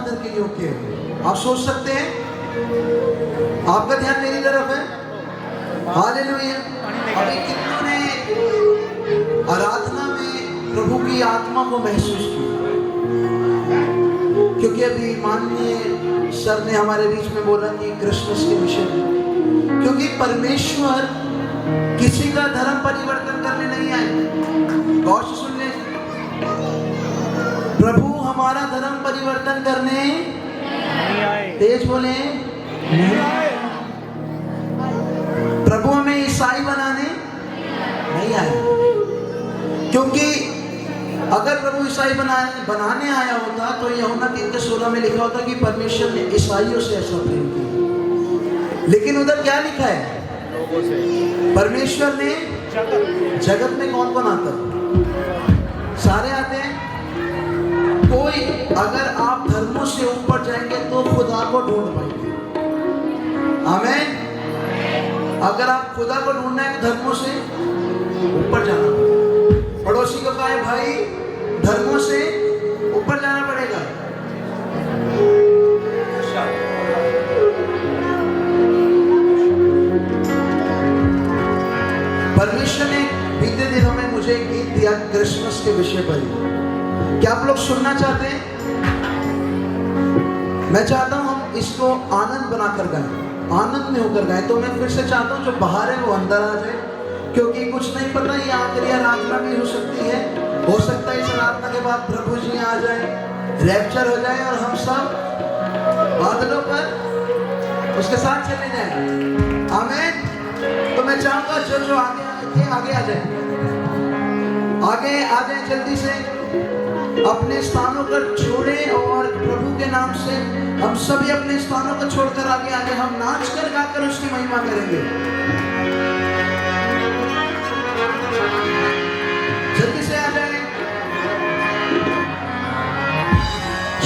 आदर के योग्य है। आप सोच सकते हैं, आपका ध्यान मेरी तरफ है। हालेलुया। अभी कितनों ने आराधना में प्रभु की आत्मा को महसूस किया? क्योंकि अभी माननीय सर ने हमारे बीच में बोला कि क्रिसमस के विषय में, क्योंकि परमेश्वर किसी का धर्म परिवर्तन करने नहीं आए। गौर से सुन ले, प्रभु हमारा धर्म परिवर्तन करने नहीं आए। तेज बोले, नहीं आए। प्रभु हमें ईसाई बनाने नहीं आए। क्योंकि अगर प्रभु ईसाई बनाने आया होता तो यूहन्ना 3:16 में लिखा होता कि परमेश्वर ने ईसाइयों से ऐसा प्रेम किया। लेकिन उधर क्या लिखा है? परमेश्वर ने जगत में कौन कौन आता है? सारे आते हैं। कोई, अगर आप धर्मों से ऊपर जाएंगे तो खुदा को ढूंढ पाएंगे। आमीन। अगर आप खुदा को ढूंढना है तो धर्मों से ऊपर जाना पड़ेगा। पड़ोसी को कहा है, भाई धर्मों से ऊपर जाना पड़ेगा। परमेश्वर ने बीते दिनों में मुझे एक गीत दिया क्रिसमस के विषय पर। क्या आप लोग सुनना चाहते हैं? मैं चाहता हूं हम इसको आनंद बनाकर गाएं, आनंद में होकर गाएं। तो मैं फिर से चाहता हूं जो बाहर है वो अंदर आ जाए, क्योंकि कुछ नहीं पता, ये आखिरी आराधना भी हो सकती है। हो सकता है इस आराधना के बाद प्रभु जी आ जाए, रैप्चर हो जाए और हम सब बादलों पर उसके साथ चले जाएं। आमीन। तो मैं चाहूंगा जो आगे आ जाए, आगे आ जाए जल्दी से, अपने स्थानों को छोड़ें और प्रभु के नाम से हम सभी अपने स्थानों को छोड़कर आगे आ जाए। हम नाच कर गाकर उसकी महिमा करेंगे। जल्दी से आ जाए,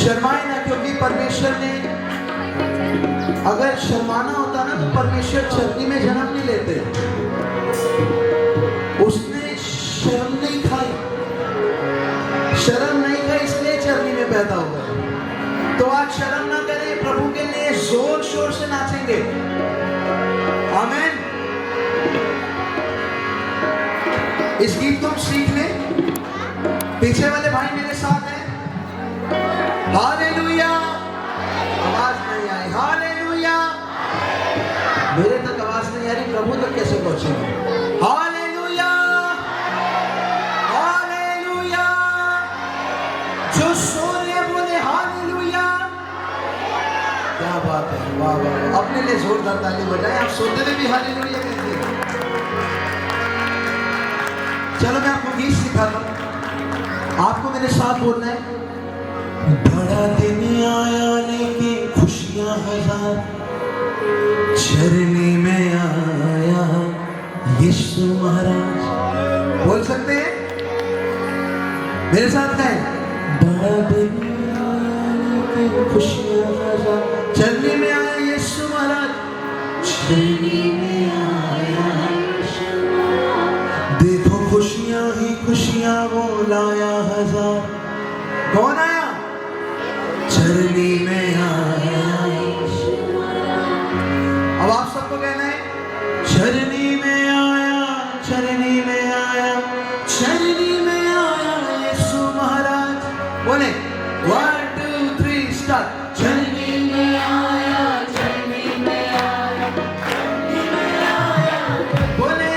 शर्माए ना, क्योंकि परमेश्वर ने, अगर शर्माना होता ना तो परमेश्वर चरनी में जन्म नहीं लेते। उसने शर्म नहीं खाई, शर्म नहीं खाई, इसलिए चरनी में पैदा हुआ। तो आज शर्म ना करें, प्रभु के लिए जोर शोर से नाचेंगे। आमीन। इस गीत को सीख ले। पीछे वाले भाई मेरे साथ हैं। हालेलुया। आवाज नहीं आई। हालेलुया। मेरे तक आवाज नहीं आ रही, प्रभु तक कैसे पहुंचेगी? हालेलुया। हालेलुया। जो सो रहे बोले हालेलुया। क्या बात है, वाह वाह। अपने लिए जोरदार ताली बजाएं। आप सोते हुए भी हालेलुया कहते हैं। चलो मैं आपको गीत सिखाता हूं, आपको मेरे साथ बोलना है। बड़ा दिन आया लेकिन खुशियां हजार, चरनी में आया यीशु महाराज। बोल सकते हैं मेरे साथ? कहें, बड़ा दिन आया लेकिन खुशियां हजार, चरनी में आया यीशु महाराज, चरनी में आया। देखो खुशियां ही खुशियां वो लाया हजार। कौन आया? चरनी में आया। अब आप सबको कहना है, चरनी में आया, चरनी में आया, चरनी में आया यीशु महाराज। बोले 1 2 3 स्टार्ट। चरनी में आया, चरनी में आया, चरनी में आया। बोले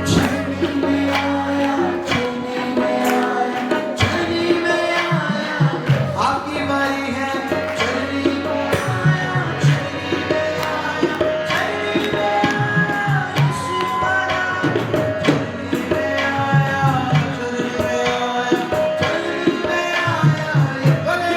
चरनी में आया, चरनी में आया, चरनी में आया। आपकी बारी है। चरनी में आया, चरनी में आया, चरनी में आया यीशु महाराज। चरनी में आया, चरनी में आया, चरनी में आया। बोले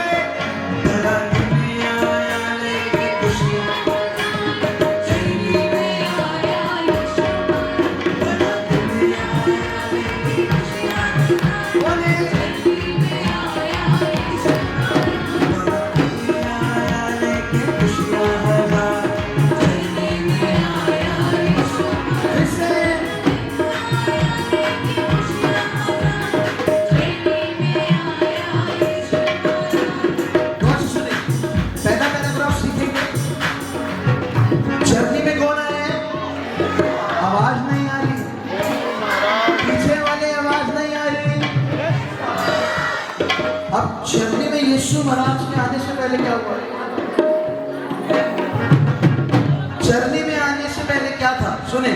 अब चरनी में यीशु महाराज के आने से पहले क्या हुआ? चरनी में आने से पहले क्या था? सुने,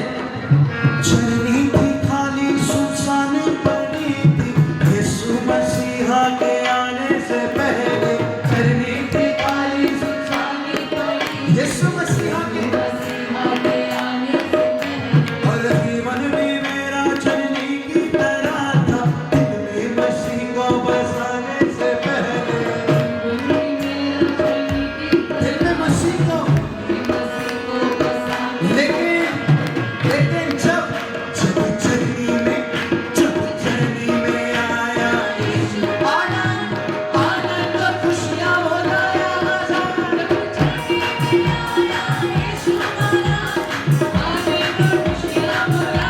चरनी थी खाली सुनसान पड़ी थी, यीशु मसीहा के आने से पहले चरनी थी खाली सुनसान पड़ी, यीशु मसीहा के आने से पहले, और जीवन भी मेरा चरनी की तरह था, दिल में मसीह को बसाने से पहले, दिल में मसीह को, लेकिन जब चरनी में आया यीशु, आनंद खुशियां मनाया, चरनी में आया यीशु महाराज, आनंद खुशियां मनाया,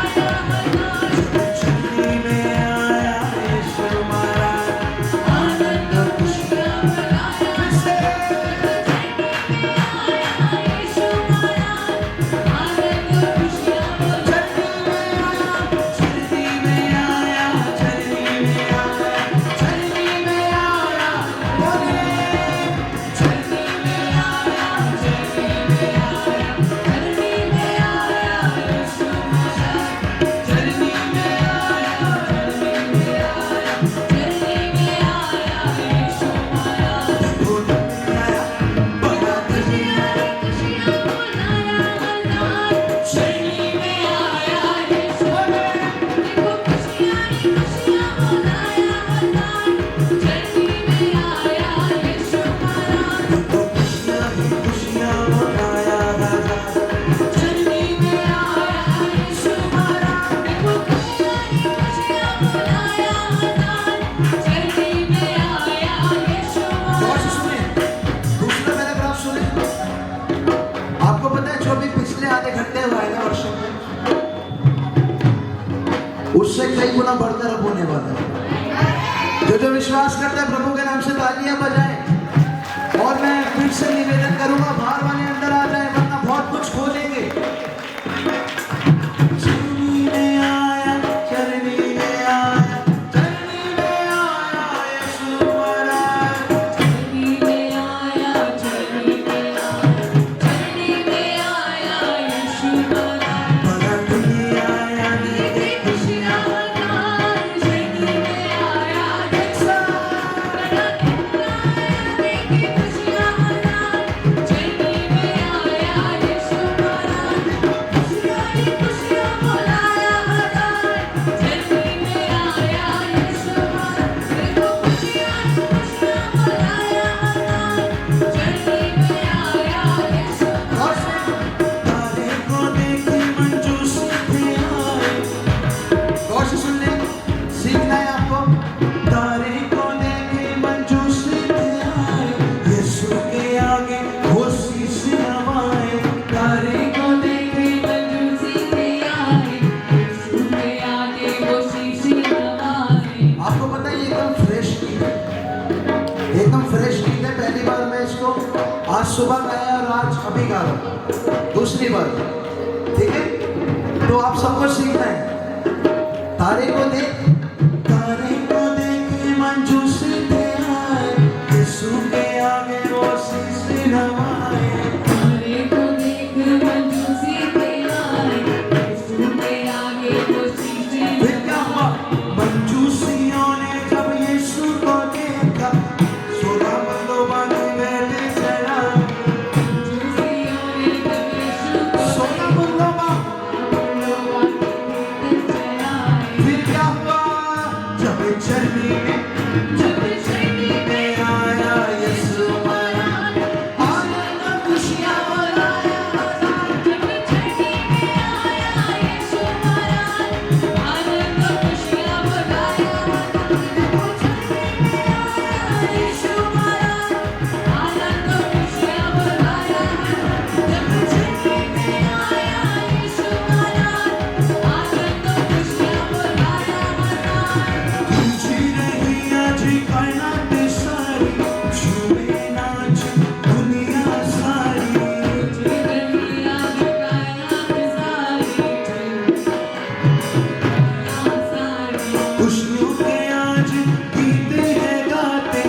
आपको पता है जो भी पिछले आधे घंटे हुआ है ना वर्षिप में, उससे कई गुना बढ़कर अब होने वाला है। जो विश्वास करते हैं प्रभु के नाम से तालियां बजाएं, और मैं फिर से निवेदन करूंगा बाहर वाले अंदर आ जाए, वरना बहुत कुछ खो देंगे। चरनी में आया, चरनी में आया, चरनी में आया यीशु महाराज, चरनी में आया, चरनी में आया, चरनी में आया यीशु महाराज, बड़ा दुनिया आया ने खुशियां मनाई, चरनी में आया यीशु, बड़ा दुनिया आया ने खुशियां मनाई, चरनी में आया यीशु महाराज, खुशियां ही खुशियां मनाया महाराज, चरनी में आया यीशु महाराज, देखो खुशियां ही खुशियां मनाया महाराज, चरनी में आया यीशु महाराज। तारे को देखी मंजूसी थे आए, गौर से सुन ले, सीखना है आपको। तारे को देखे मंजूसी थे आए, यीशु के आगे वो शीश नवाए, तारे को देखे मंजूसी थे आए, यीशु के आगे वो शीश नवाए। आपको पता है ये एकदम फ्रेश गीत है, एकदम फ्रेश गीत है। पहली बार मैं इसको आज सुबह गाया और आज अभी गा रहा हूं, दूसरी बार, ठीक है? तो आप सबको सीखना है। तारे को देख के मंजूसी थे आए, यीशु के आगे वो शीश नवाए, तारे को देख मंजूसी थे आए, यीशु के आगे वो शीश नवाए। फिर क्या हुआ? मंजूसियों ने जब यीशु को देखा, 16 बंदों बैठे चढ़ा, मंजूसियों ने जब यीशु को 16 बंदों फिर क्या हुआ? जब चरनी में आया यीशु महाराज, आनंद खुशियां मनाया महाराज, जब चरनी में आया यीशु महाराज, आनंद खुशियां मनाया महाराज, चरनी में आया यीशु महाराज, आनंद खुशियां मनाया महाराज, जब चरनी में आया यीशु महाराज, आनंद खुशियां मनाया महाराज। तुझी रही आज कायनात सारी, झूमे नाच दुनिया सारी, तुझी रही आज कायनात सारी, दुनिया सारी, खुशियों के आज गीत है गाते,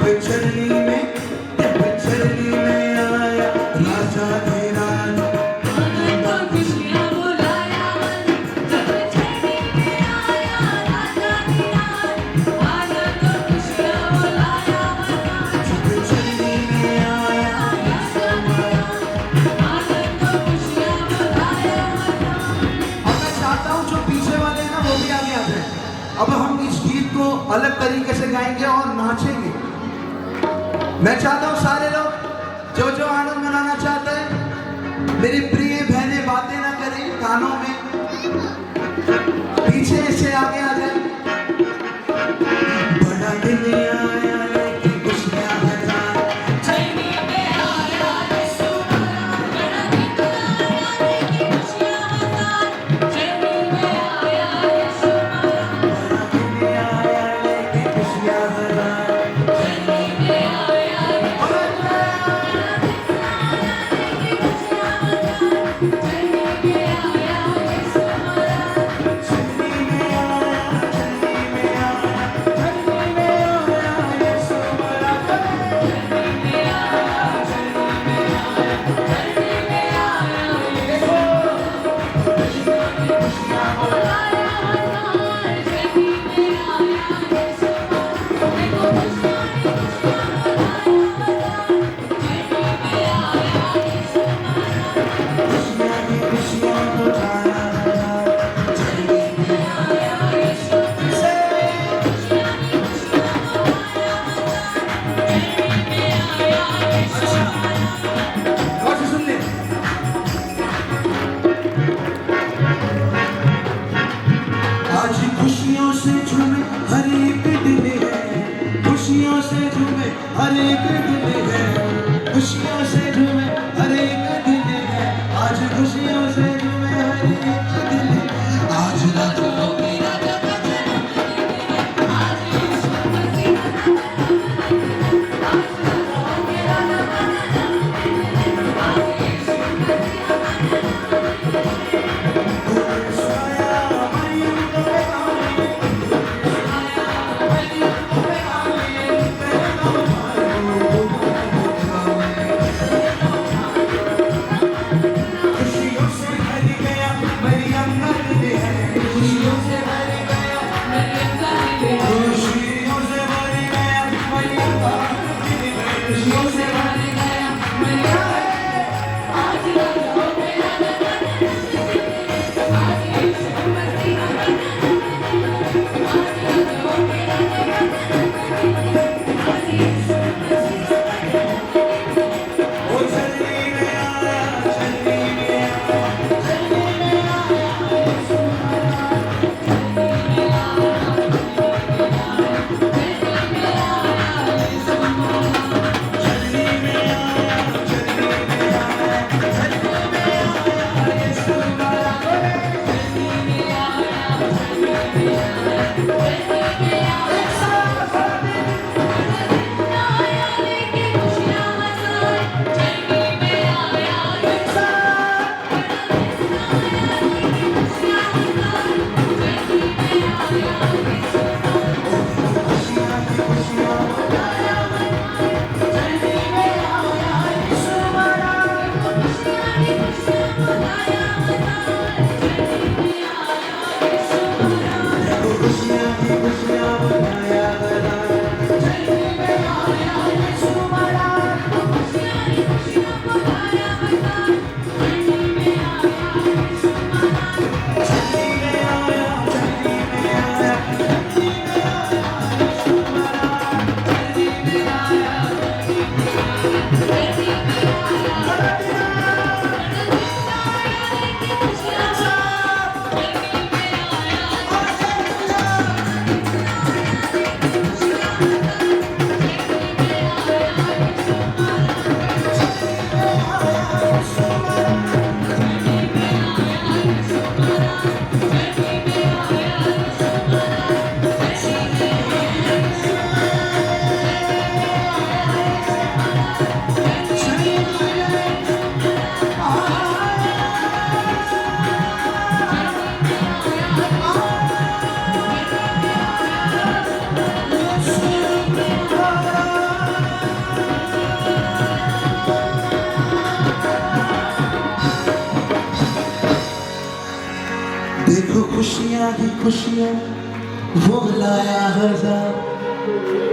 जब चरनी में आया राजा धीराज, आनंद और खुशियाँ बुलाया मन, जब चरनी में आया राजा धीराज। आनंद और खुशियाँ बुलाया मन, जब चरनी में आया राजा धीराज। आनंद और खुशियाँ बुलाया मन। अब मैं चाहता हूँ जो पीछे वाले हैं ना वो भी आगे आ जाए। अब हम इस गीत को अलग तरीके से गाएंगे और नाचेंगे। मैं चाहता हूँ सारे लोग जो आनंद मनाना चाहते हैं, मेरी प्रिय बहनें बातें ना करें कानों में, पीछे से आगे आ जाए। बड़ा दिन आया है कि खुशियाँ हजार, चरनी में आया यीशु हमारा, बड़ा दिन आया है कि खुशियाँ हजार। चरनी में आया यीशु हमारा, बड़ा दिन आया है कि खुशियाँ हजार। चरनी में आया और सुन ले, आज खुशियों से झूमे हर एक दिल है, खुशियों से झूमे हर एक दिल है, खुशियों से झूमे हर एक दिल है, आज खुशियों से झूमे हर एक दिल है। आज राजा मेरा जब जन्म आज यीशु मसीह आज मेरा आज यीशु साया खुशियाँ ही खुशियाँ वो लाया हजार